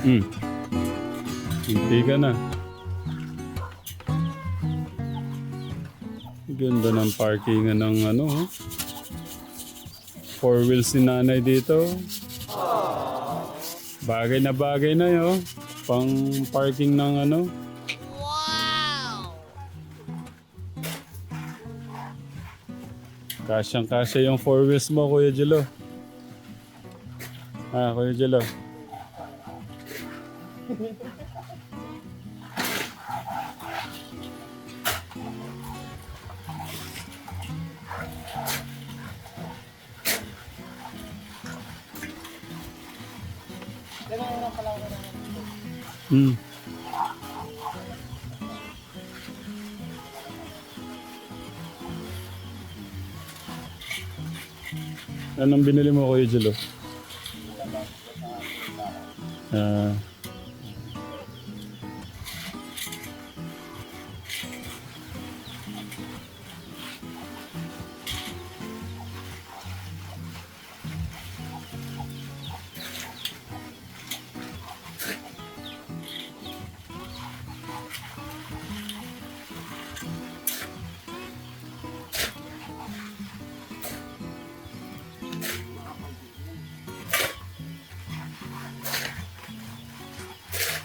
Hmm. Hindi ka na. Ganda ng parkingan ng ano. Oh. Four wheels si nanay dito. Bagay na yun. Pang parking ng ano. Kasyang-kasya yung four wheels mo, Kuya Jello. Kuya Jello. Hmm. Anong binili mo, Kuya Jello? Ah.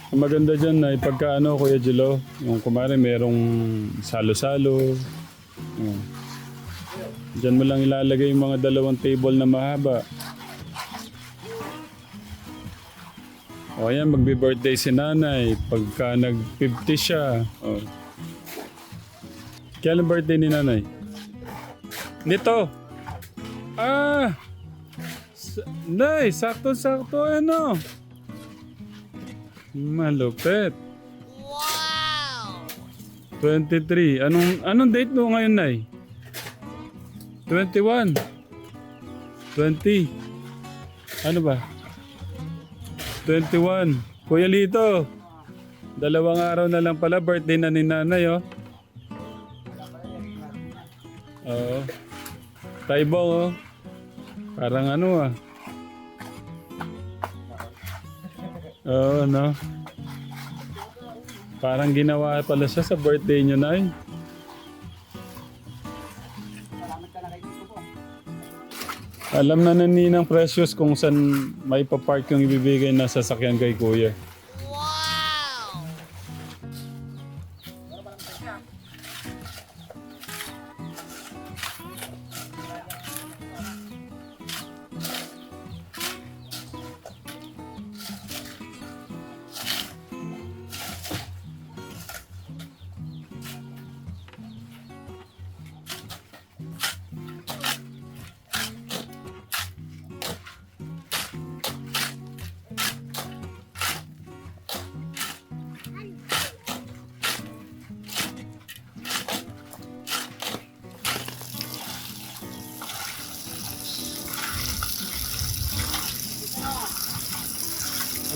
Ang maganda dyan na pagka ano, Kuya Jello, yung kumari merong salo-salo. Diyan mo lang ilalagay yung mga dalawang table na mahaba. O yan, magbe-birthday si nanay. Pagka nag-50 siya. O. Kailan birthday ni nanay? Nito. Nay, sakto-sakto ano. Malupit. Wow! 23. Anong date mo ngayon, Nay? 21. 20. Ano ba? 21. Kuya Lito. 2 araw na lang pala birthday na ni Nanay, oh. Oo. Taibong, oh. Parang ano, ah. Oo, no? Parang ginawa pala siya sa birthday niyo, Nay. Alam na Ninang Precious kung saan may papark yung ibibigay na sasakyan kay Kuya.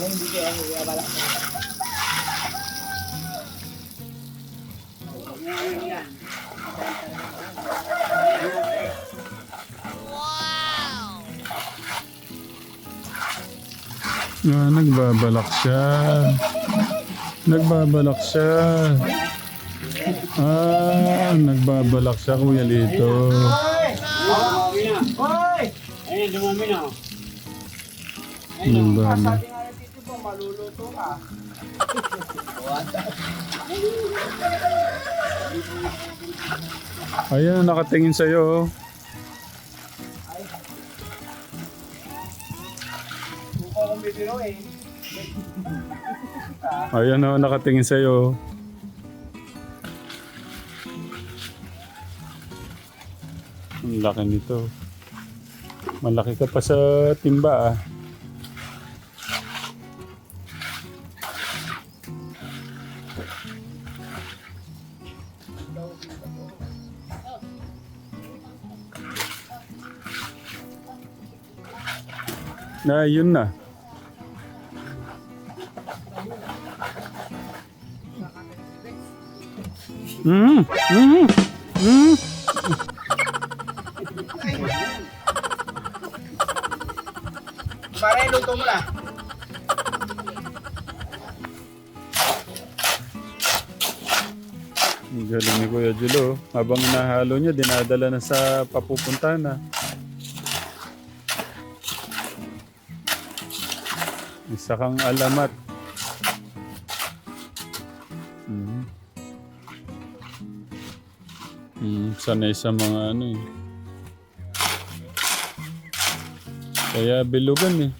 Hindi kaya balak mo. Nagbabalak siya. Nagbabalak siya. Nagbabalak siya, Kuya Lito. Hoy! Ayun, dumami na. Nagbabalak. Maluluto ka. Ayan, nakatingin sa'yo. Buka kong bibiro eh. Ayan o, nakatingin sa'yo. Ang laki nito. Malaki ka pa sa timba, ah. Yun na. Pare, luto mo na. Ang galing ni Kuya Julo. Habang nahalo niya, dinadala na sa papupunta na. Isa kang alamat. Sanay sa mga ano eh. Kaya bilugan eh.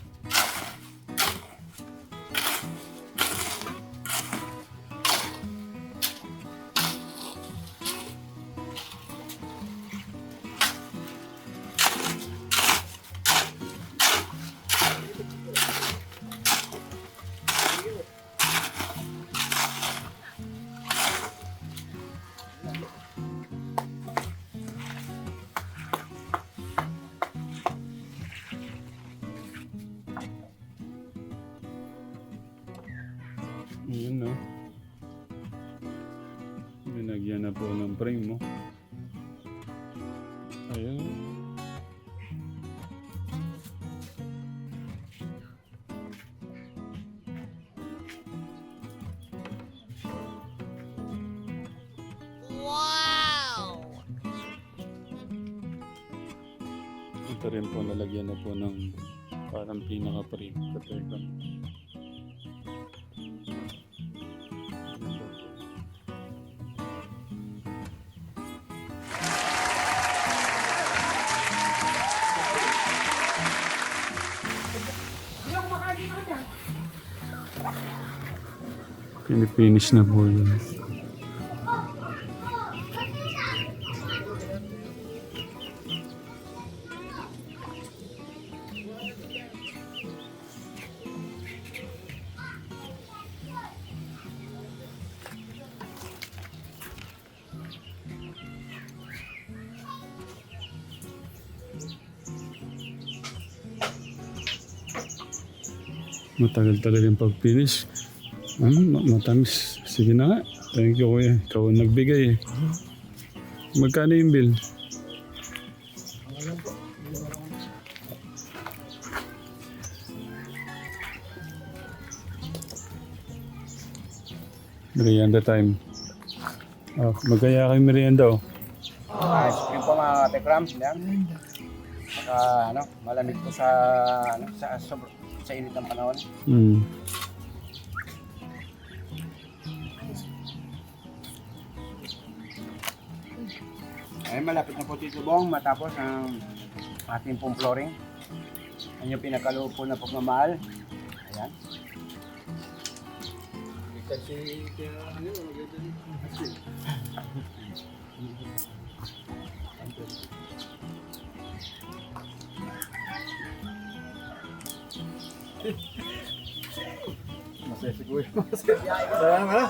Yun na. Binagyan na po ng frame mo. Ayun. Wow! Ito rin po nalagyan na po ng parang pinaka-frame. Katergan. Pinifinish na po yun. Matagal talaga yung pag-finish. Matamis. Sige na nga. Thank you, Kuya. Ikaw ang nagbigay eh. Magkano yung bill? Merienda time. Oh, magkaya kayo merienda oh. Ice cream po mga katekrams. Yan. Saka ano, malamig po sa sa init ng panahon. Ay, malapit na po Tito Bong matapos ang ating pong flooring. Yan yung pinakaloob po na pagmamahal. Ayan. Kasi masaya siguro. Sayang ha?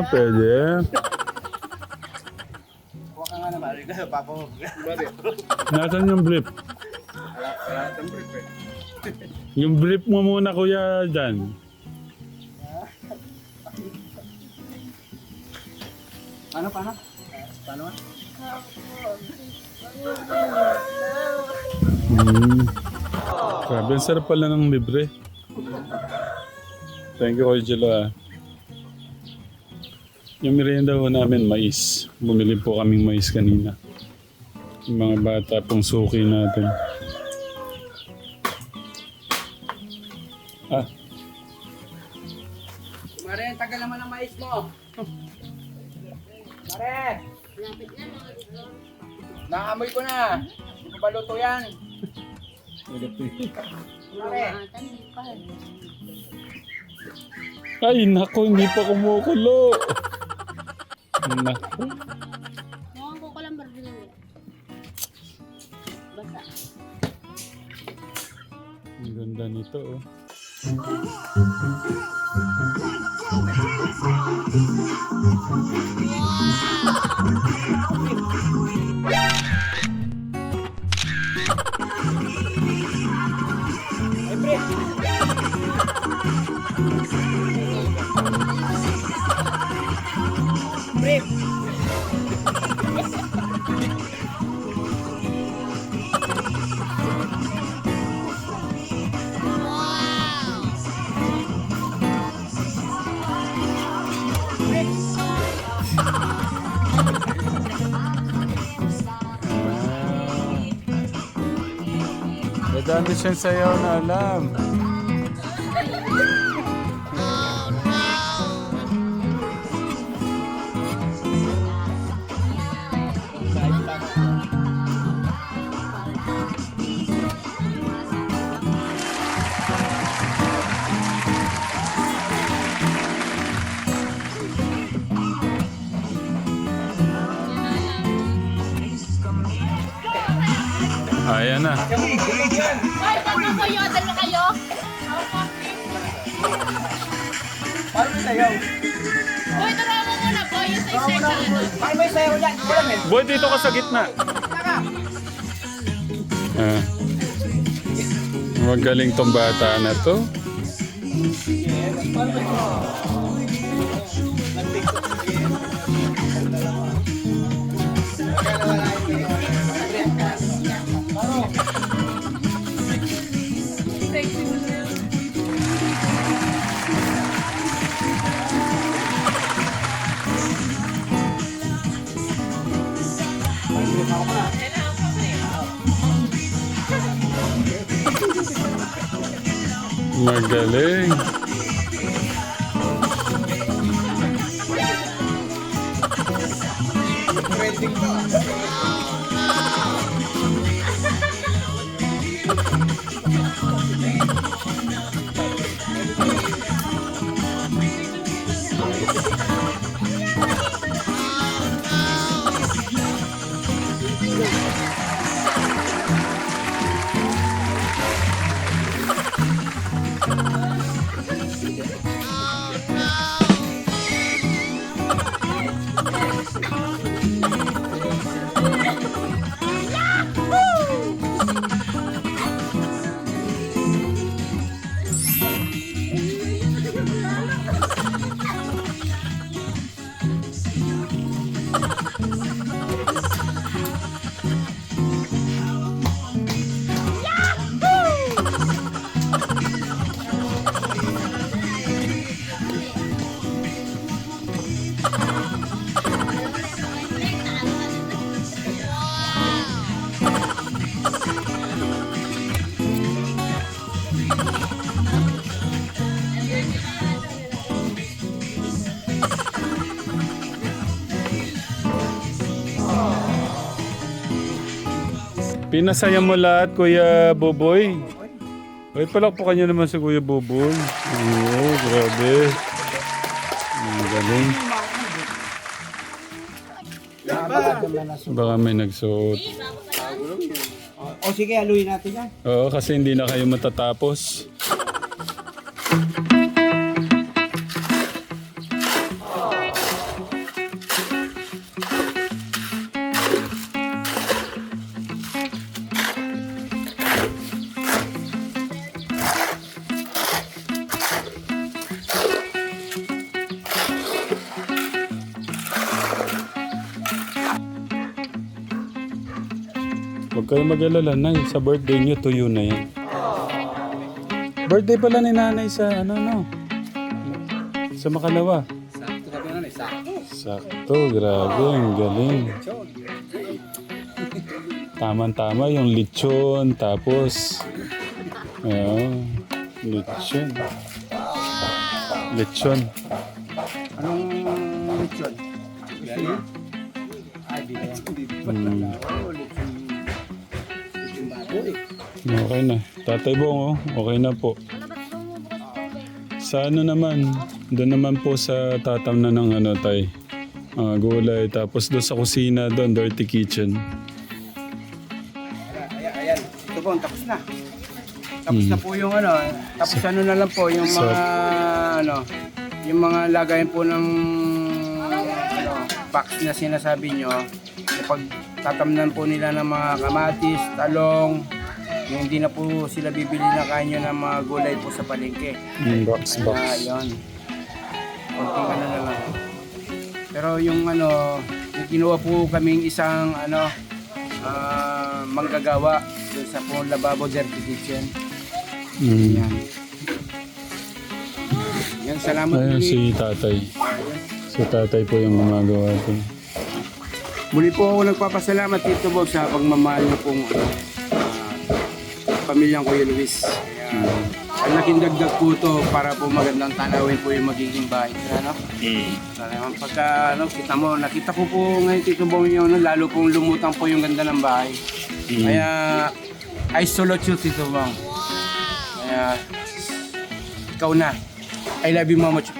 Pwede. Huwag ka nga naman. Papa mo. Nasaan yung brief? Wala itong brief eh. Yung brief mo muna kuya dyan. Paano? Paano? Grabe, ang sarap pala ng libre. Thank you, Kuya Jello ah. Yung merienda ho namin, mais. Bumili po kaming mais kanina. Yung mga bata pong suki natin. Ah, Mare, tagal naman ang mais mo. Mare! Naamoy ko na. Mabaluto yan. Mare! ay nako, hindi pa kumukulo. Nako. Mukhang ko lang barbilang nila. Basa. Ang ganda nito oh. Ay, pre! Pre! marami siyang sayaw na alam. Ayan na. Hoy, magpapayodan na kayo. Paano sayaw? Hoy, tara mo muna po yung sa isa ano. Paano may sayaw yan? Wala men. Boy, dito ka sa gitna. Ah. Magaling tong bata na to. Magaling. Pinasaya mo lahat, Kuya Boboy. Ay, palakpakan niyo naman si Kuya Boboy. Oo, grabe. Ang galing. Baka may nagsuot. O sige, aluin natin yan. Oo, kasi hindi na kayo matatapos. Huwag kayo mag-alala, Nay. Sa birthday niyo, tuyo na yan. Birthday pala ni Nanay sa sa Makalawa. Sakto ka doon, sakto. Sakto, grabe. Ang galing. Tama-tama yung lechon, tapos... lechon. Lechon. Anong lechon? Gusto niyo? Ay, di ba yan? Okay na. Tatay Bong, okay na po. Sa ano naman, doon naman po sa tatam na ng tay. Gulay. Tapos doon sa kusina, doon, dirty kitchen. Ayan. Ito po, tapos na. Tapos na po yung tapos na lang po yung mga yung mga lagayan po ng box na sinasabi nyo. Kapag tatamnan po nila ng mga kamatis, talong, yung hindi na po sila bibili na kanyo ng mga gulay po sa palengke. Box. Yun. Konting na lang. Pero yung yung ginawa po kaming isang manggagawa dun sa po lababo dirty kitchen. Yan. Yan, salamat. Ayun muli. si tatay. Si tatay po yung gumagawa ito. Muli po ako nagpapasalamat dito po sa pagmamahal niyo pong pamilyang Kuya Luis. Kaya, ang naging dagdag po to para po magandang tanawin po yung magiging bahay. Ano? Talagang pagka kita mo, nakita ko po ngayon Tito Bong yung lalo pong lumutang po yung ganda ng bahay. Kaya, I salute you Tito Bong. Kaya, ikaw na. I love you Mama Chup.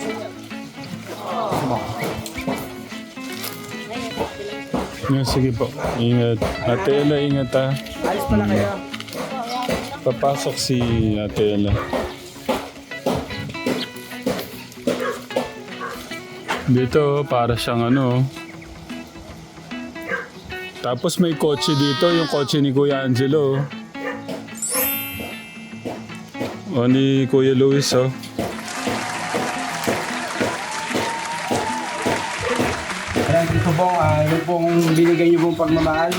Sige po. Ingat. Ate Ella, ingat ha. Alis pala kayo. Papasok si Ate Ella. Dito, para siyang ano. Tapos may kotse dito, yung kotse ni Kuya Angelo. O ni Kuya Luis, oh. Ayan, Tito Bong, yung pong binigay niyo pong pagmamahal.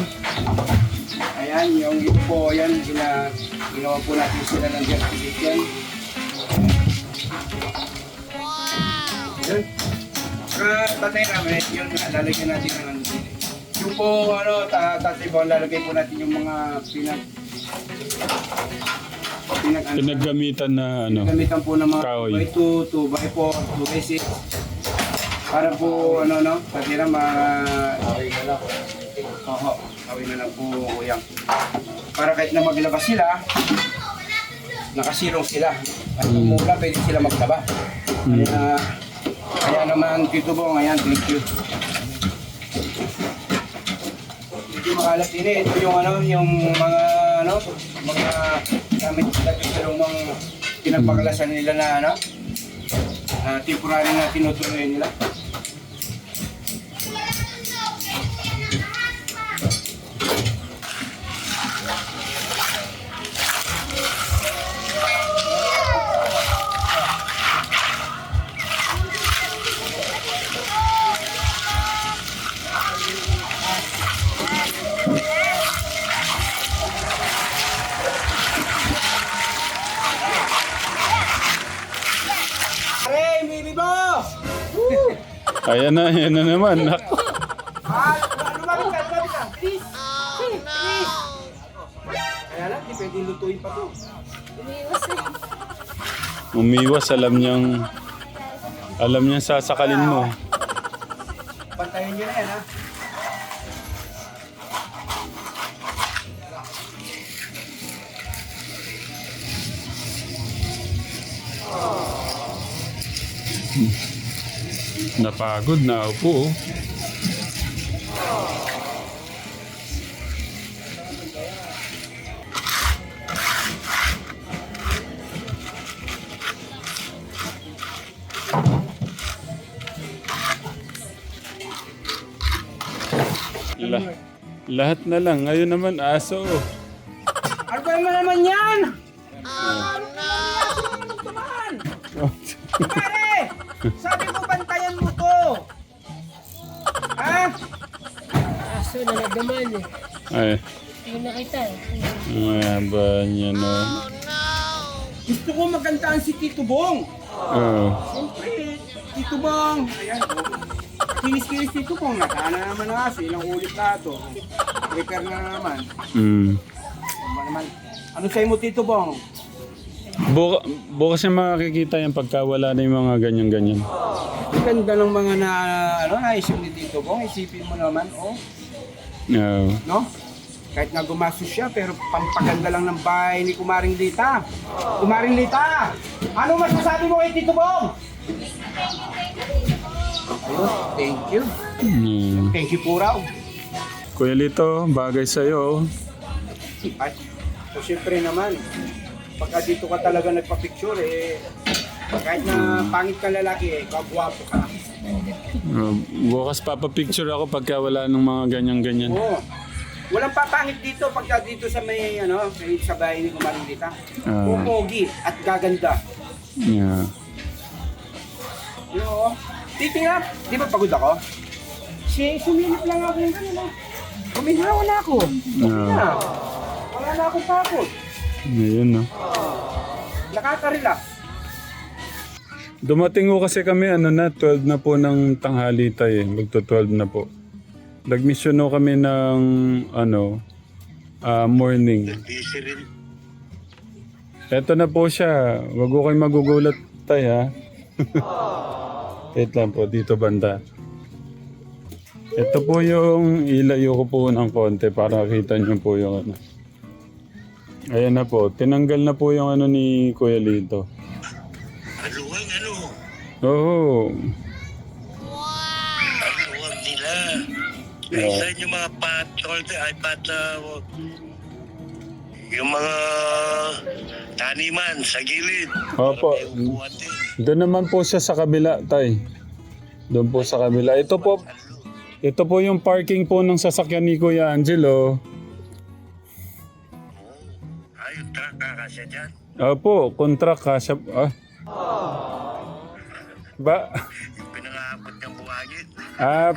Ayan, yung ito po, ayan, ginawa po natin sila ng certificate. Yun. Tatay namin, yun, lalagyan natin ng ano. Yung po, Tatay Bong, lalagay po natin yung mga Pinaggamitan na ano. gamitan po ng mga Kahoy. 2x2, 2x4, 2x6. Para po, patira away na lang. Oo, away na lang po, Kuyang. Para kahit na maglaba sila, nakasilong sila. At mula, pwede sila maglaba. Kaya naman, Tito Bong, ayan, thank you. Hindi makalat din eh. Ito yung mga gamit sila sa lumang pinagpakalasan nila na temporary na tinutuloy nila. Hey, baby boss! Ayan na naman. Nako. Lumapit ka. Please. Please. Kaya lang, di pwede lutuin pa to. Umiwas, alam niyang sasakalin mo. Bantayan nyo na yan, ha? Napagod na upo. Lahat na lang. Ngayon naman aso. Ano ba naman yan? Pare! Sabi ko bantayan mo to! Ha? Aso na nagdaman eh. Ay. Hindi nakita eh. Ba niya no? Gusto ko magandahan si Tito Bong. Oh. Siyempre, Tito Bong. Ayan, kinis-kinis Tito Bong. Nakana naman ang aso. Ilang ulit na ito. Repair na naman. Ano sa'yo mo Tito Bong? Bukas niya makikita yan pagka wala na yung mga ganyan-ganyan. Ang ganda ng mga naisip ni Tito Bong. Isipin mo naman, oh. No. No? Kahit na gumastos siya, pero pampaganda lang ng bahay ni Kumaring Lita. Kumaring Lita! Ano masasabi mo kay Tito Bong? Ayun, thank you. Thank you po raw. Kuya Lito, bagay sa'yo. Ay, so syempre naman, pagka dito ka talaga nagpa-picture, kahit na pangit ka lalaki, kagwapo ka. Bukas papapicture ako pagka wala ng mga ganyan-ganyan. Oo. Walang papangit dito pagka dito sa may, sa bahay ni Kumaring Lita. Pupogi at gaganda. Yeah. Oo. Titingnan, di ba pagod ako? Sumilip lang ako yung ganun. Humingawa na ako. Wala na akong pagod. Ayun no. Nakaka-relax. Dumating ko kasi kami, 12 na po ng tanghali tayo eh. Magto-12 na po. Nag-mission kami ng, morning. Eto na po siya. Wag ko kayo magugulat tay ha. Wait lang po, dito banda. Ito po yung ilayo ko po ng konti para makita niyo po yung ano. Ayan na po, tinanggal na po yung ano ni Kuya Lito. Aluwang ano? Oo. Aluwang nila. Ay, saan yung mga yung mga taniman sa gilid. Opo. Para may upuan din. Doon naman po siya sa kabila, tay. Doon po sa kabila. Ito po yung parking po ng sasakyan ni Kuya Angelo. Ay, yung truck kakasya dyan. Opo, contract kasya. Ba? Yung pinangakot ng buhangin.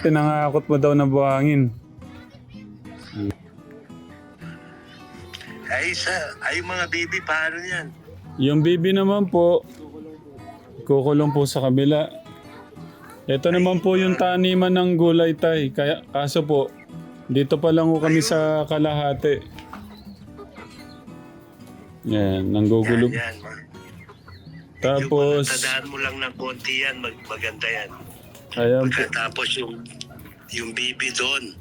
Pinangakot mo daw ng buhangin. Ay, mga baby, paano yan? Yung bibi naman po, kukulong po sa kabila. Ito naman po yung taniman ng gulay, tay. Kaso po, dito pa lang po kami sa kalahati. Yan, nanggugulo. Yan. Tapos, Tadaan mo lang ng konti yan, maganda yan. ayan po. Tapos yung baby doon.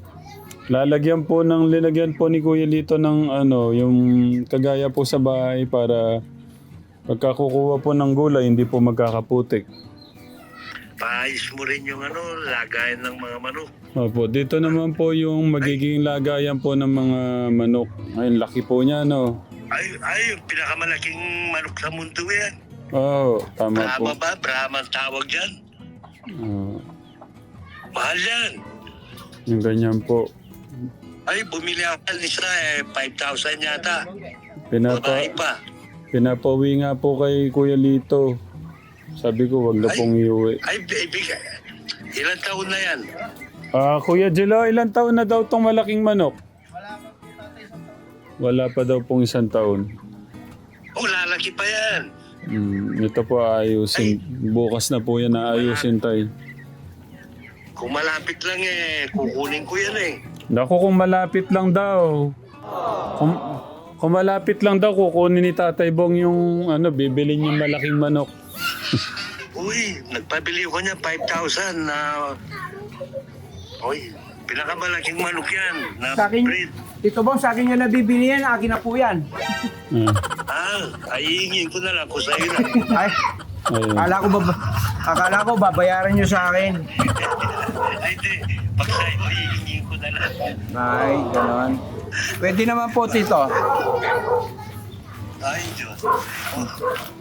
Lalagyan po ni Kuya Lito ng ano, yung kagaya po sa bahay para pagkakukuha po ng gulay, hindi po magkakaputik. Paayos mo rin yung lagayan ng mga manok. Opo, dito naman po yung magiging lagayan po ng mga manok. Ay, laki po niya, no? Ay, yung pinakamalaking manok sa mundo yan. Oo, tama po. Brahma ba? Brahma ang tawag dyan. Mahal yan. Yung ganyan po. Ay, bumili ako ng isa 5,000 yata. Babae pa. Pinapauwi nga po kay Kuya Lito. Sabi ko, wag na pong iuwi. Ay, baby, ilang taon na yan? Kuya Jello, ilang taon na daw tong malaking manok? Wala pa daw pong 1 taon. Oh, lalaki pa yan. Ito po ayusin. Bukas na po yan aayusin tay. Kung malapit lang kukunin ko yan Naku, kung malapit lang daw. Kung malapit lang daw, kukunin ni Tatay Bong yung bibilin yung malaking manok. Uy, nagpabili ko niya 5,000 na... Uy, pinakamalaking manok yan na Sa akin, breed. Tito Bong, sa akin yung nabibili yan, akin na po yan. Ay, hihingin ko na lang kung sa'yo na. Ay, Ayun. akala ko babayaran nyo sa akin. Ay, di. Pag sa'yo, hihingin ko na lang. Ay, ganon. Pwede naman po, Tito. Ay, Diyos.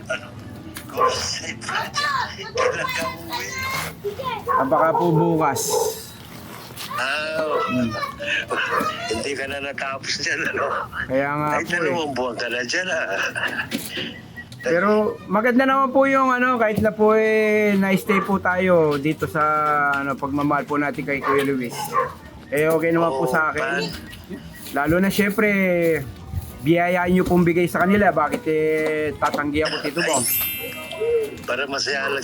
Ano? Kung sa'yo, kailan ka uwi? Baka po bukas. Hindi ka na natapos dyan, Kaya nga Ay, po 2 buwan ka na dyan, Pero maganda naman po yung kahit na po na-stay po tayo dito sa pagmamahal po natin kay Kuya Luis. Okay naman po sa akin. Lalo na syempre, biyayaan nyo pong bigay sa kanila. Bakit tatanggi ako, Tito Bong? Para masaya lang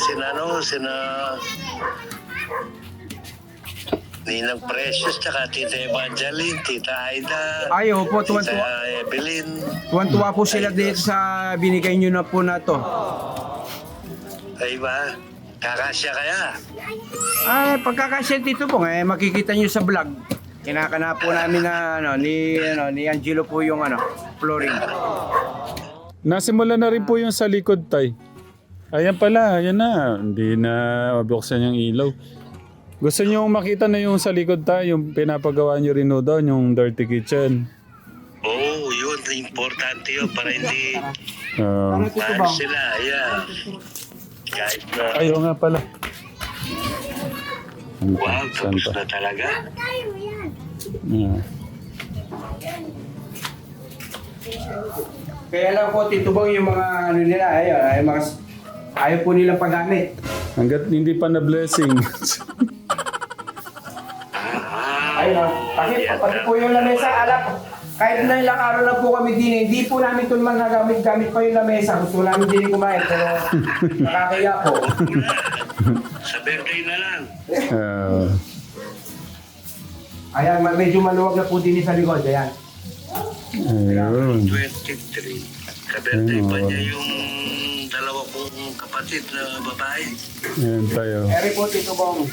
sina Ninang Precious, tsaka Tita Evangeline, Tita Aida, Ay, opo, Tita tuwan-tuwa. Evelyn. Tuwan-tuwa po sila dito sa binigay nyo na po na to. Ay ba? Kakasya kaya? Ay, pagkakasya, Tito Bong, makikita nyo sa vlog. Kinakana po namin na ni Angelo po yung flooring. Nasimula na rin po yung sa likod, tay. Ayan pala, ayan na. Hindi na mabuksan yung ilaw. Gusto nyo makita na yung sa likod tayo, yung pinapagawa nyo rin doon, yung dirty kitchen. Oo, yun. Importante yun para hindi Tito mahal Bong? sila. Yeah. Kahit na, Ayaw nga pala. wow, Saan tapos pa? na talaga. Yeah. Kaya lang po, Tito Bong, yung mga nila, ayaw po nilang paggamit. Hanggat hindi pa na blessing. Pati po yung lamesa, kahit na ilang araw na po kami din, hindi po namin ito naman nagamit-gamit pa yung lamesa. Gusto namin din kumain, pero nakakaya po. Sa birthday na lang. Ayan, medyo maluwag na po din sa likod, ayan. Ayun. 23. Kabirthday pa Ayun, niya yung dalawa kong kapatid na babae. Ayan tayo. Eri po, Tito Bong.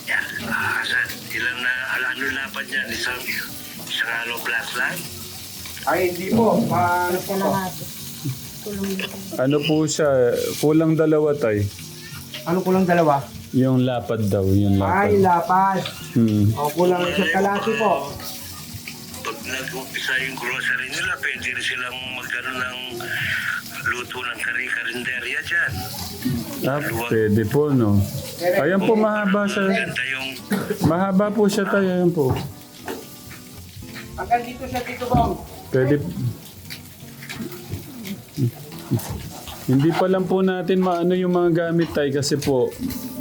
Yeah, ilan na, ano lapat niyan? Isang plus lang? Ay, hindi po. Ano po to? Ano po siya? Kulang dalawa tay. Ano ko lang dalawa? Yung lapad daw, yung Ay, lapad. lapas. Hmm. O, kulang sa kalaki po. Pag nag-umpisa yung grocery nila, pwede rin silang magano ng luto ng kari-karinderya dyan. Ah, pwede po, no? Ayan po, mahaba siya. Ganda yung Mahaba po siya tayo, ayan po. Hanggang dito siya, Tito Bong. Pwede. Hindi pa lang po natin maano yung mga gamit tayo kasi po.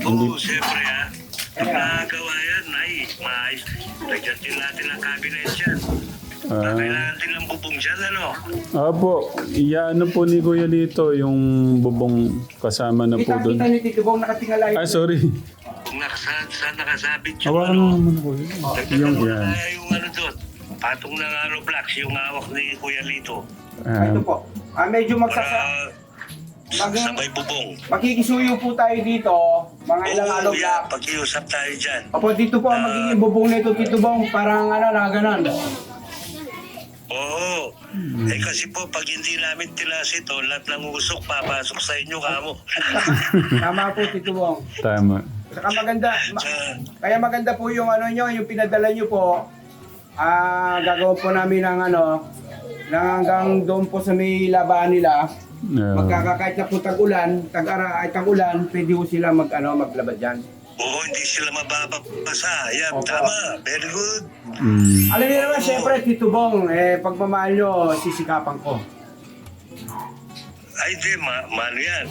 Oo, siyempre ha. Pag nakagawa yan, ay, maayos. Lagyan din natin ang cabinet dyan. Kailangan din ng bubong dyan, ano? Opo, iyaano po ni Kuya Lito yung bubong kasama na po doon. Kita ni Tito Bong nakatingala yun. Ah, sorry. Kung saan nakasabit yung Hawakan ano, mo naman ko. dagdagan Yung mo yan. na yung ano doon. Patong ng ano blocks, yung hawak ni Kuya Lito. Ito po. Medyo Para sabay bubong. Makikisuyo po tayo dito. Mga ilang Oo, alog yeah, na. pag-iusap tayo dyan. Opo, dito po ang magiging bubong nito, Tito Bong. Parang ano, na ganon. Oo. Eh kasi po, pag hindi namin tilas ito, lahat ng usok papasok sa inyo kamo. Tama po, Tito Bong. Tama. Saka maganda. Sa- Kaya maganda po yung ano nyo, yung pinadala nyo po. Gagawin po namin ng ano, ng hanggang doon po sa may labahan nila. Magkakakait na po tag-ulan, tag-ulan, pwede po sila maglabad dyan. Oo, hindi sila mababasa. Yan, Opo. tama. Very good. Alam niyo naman, syempre, Tito Bong, pagmamahal nyo, sisikapan ko. Ay, di, mano yan.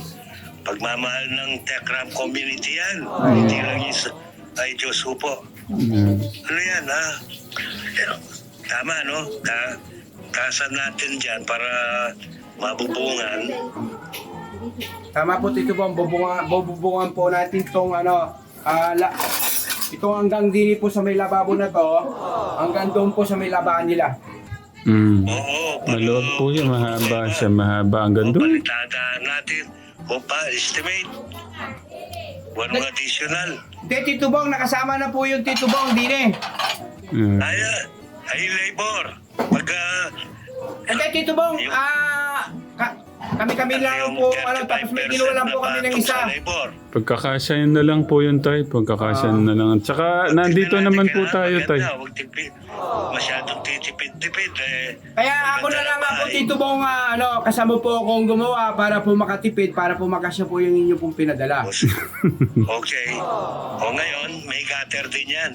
Pagmamahal ng Tekram community yan. Hindi lang isa. Ay, Diyos ko po. Ano yan, ha? Tama, no? Kasan natin dyan para mabubungan. Tama po, Tito Bong, bububungan po natin itong itong hanggang dini po sa may lababo na to, hanggang doon po sa may labahan nila. Oo. Maluwag po yun, mahaba siya, mahaba. Ang ganda. Palitadaan natin. O pa, estimate. Walang additional. Hindi, Tito Bong, nakasama na po yung Tito Bong, dini. Ay, labor. Pagka... Hindi, Tito Bong, kami lang po, tapos may kinuha lang po kami ng isa. Pagkakasya yun na lang po yun tayo. Pagkakasya na lang. Tsaka nandito naman po tayo tayo. Huwag tipid. Masyadong titipid-tipid. Kaya ako na lang po, Tito Bong, kasama po akong gumawa para po makatipid, para po makasya po yung inyo pong pinadala. Okay. O ngayon, may gutter din yan.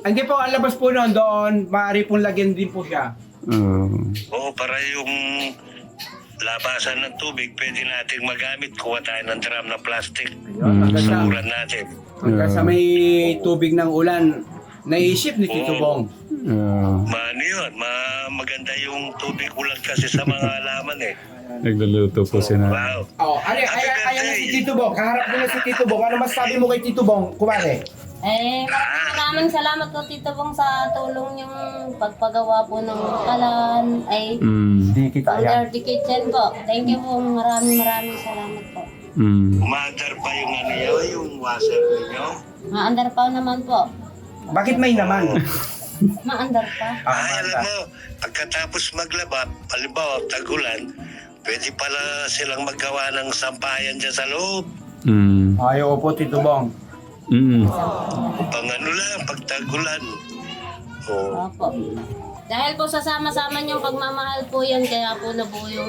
Hindi po, ang labas po noon doon, maaari pong lagyan din po siya. Oo, para yung labasan ng tubig, pwede natin magamit. Kuha tayo ng drum na plastic. Hanggang Suran natin. sa may tubig ng ulan, naisip ni Tito Bong. Maano yun? Maganda yung tubig ulan kasi sa mga halaman eh. Nagluluto po si na. Wow. Ayan na si Tito Bong. Kaharap ko na si Tito Bong. Ano masabi mo kay Tito Bong? Kumare. Maraming salamat po Tito Bong sa tulong yung pagpagawa po ng kalan. Hindi kita Under the kitchen po. Thank you po. Maraming salamat po. Umaandar pa yung ano yun, yung washer ninyo. Maandar pa naman po. Bakit may naman? Maandar pa. Alam mo, pagkatapos maglaba, halimbawa tag-ulan, pwede pala silang maggawa ng sampayan dyan sa loob. Ayaw po, Tito Bong. Pang ano lang, pag tag-ulan. Oh. Opo. Dahil po sa sama-sama niyong pagmamahal po yan, kaya po nabuo yung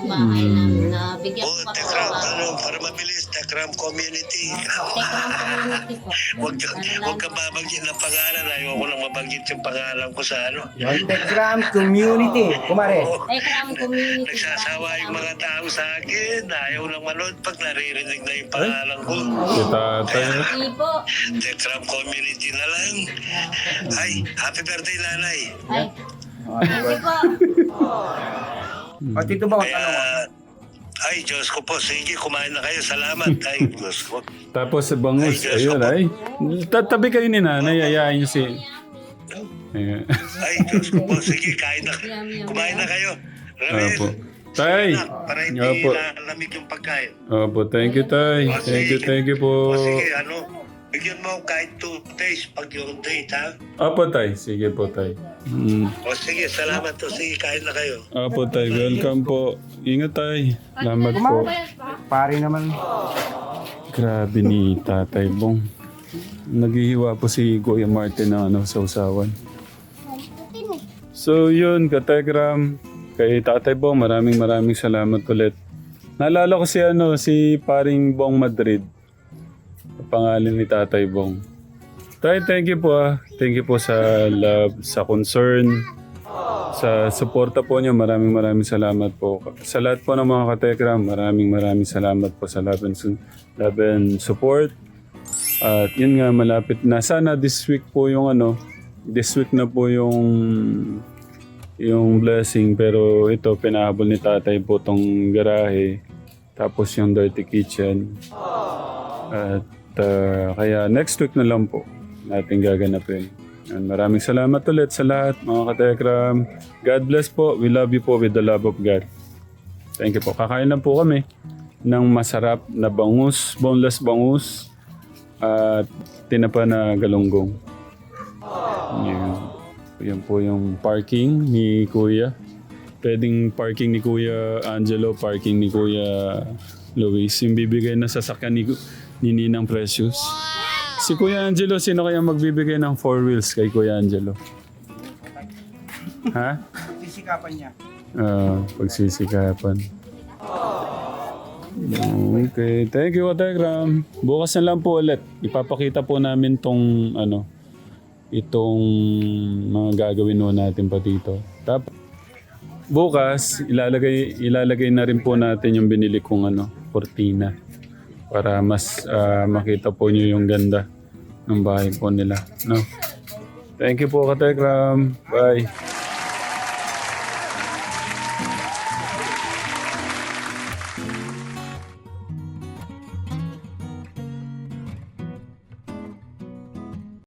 bahay namin na bigyan Oh, po ako Tekram, ng para mabilis, Tekram community. Tekram community po. Huwag ka babanggit ng pangalan. Ayoko lang mabanggit yung pangalan ko sa ano. Tekram Community. Kumare. Tekram community. Nagsasawa yung mga tao sa akin. Ayaw lang manood pag naririnig na yung pangalan ko. Si tatay. Hindi po. Tekram community na lang. Ay, happy birthday, nanay. Ay. Hindi po. O, Tito Bong, Kaya, ay, Diyos ko po, sige, kumain na kayo. Salamat. Ay, Diyos ko. Tapos sa bangus, ayun ay. Tatabi kayo ni nanay, ayayin niyo si... Ayan. Ay, Diyos ko po, sige, kain na. Kumain na kayo. Rames, Opo. Tay! para hindi Opo. lalamig yung pagkain. Opo, thank you, Tay. Thank you po. O sige, bigyan mo kahit 2 days pag yung date, ha? Opo, Tay. Sige po, Tay. O sige, salamat to. Sige, kain na kayo. Opo, Tay. Welcome po. Ingat, Tay. Salamat po. Pare naman. Grabe ni Tatay Bong. Naghihiwa po si Kuya Martin ng sa usawan. So yun, Kategram. Kay Tatay Bong, maraming salamat ulit. Naalala ko si Paring Bong Madrid. Pangalan ni Tatay Bong. Tay, thank you po Thank you po sa love, sa concern, sa suporta po niyo. Maraming salamat po. Sa lahat po ng mga Kategram, maraming salamat po sa love and support. At yun nga, malapit na. Sana this week na po yung blessing, pero ito pinahabol ni Tatay po tong garahe, tapos yung dirty kitchen, at kaya next week na lang po natin gaganapin. And maraming salamat ulit sa lahat mga Katekram. God bless po. We love you po with the love of God. Thank you po. Kakain lang po kami ng masarap na bangus, boneless bangus, at tinapa na galunggong. Yan po yung parking ni Kuya. Pwedeng parking ni Kuya Angelo, parking ni Kuya Luis. Yung bibigay na sasakyan ni Ninang Precious. Si Kuya Angelo, sino kaya magbibigay ng 4 wheels kay Kuya Angelo? Ha? Sisikapan niya. Pagsisikapan. Okay. Thank you, Kategram. Bukas na lang po ulit. Ipapakita po namin itong mga gagawin natin pa dito. Tapos bukas ilalagay na rin po natin yung binili kong cortina para mas makita po niyo yung ganda ng bahay po nila, no? Thank you po, Kategram. Bye.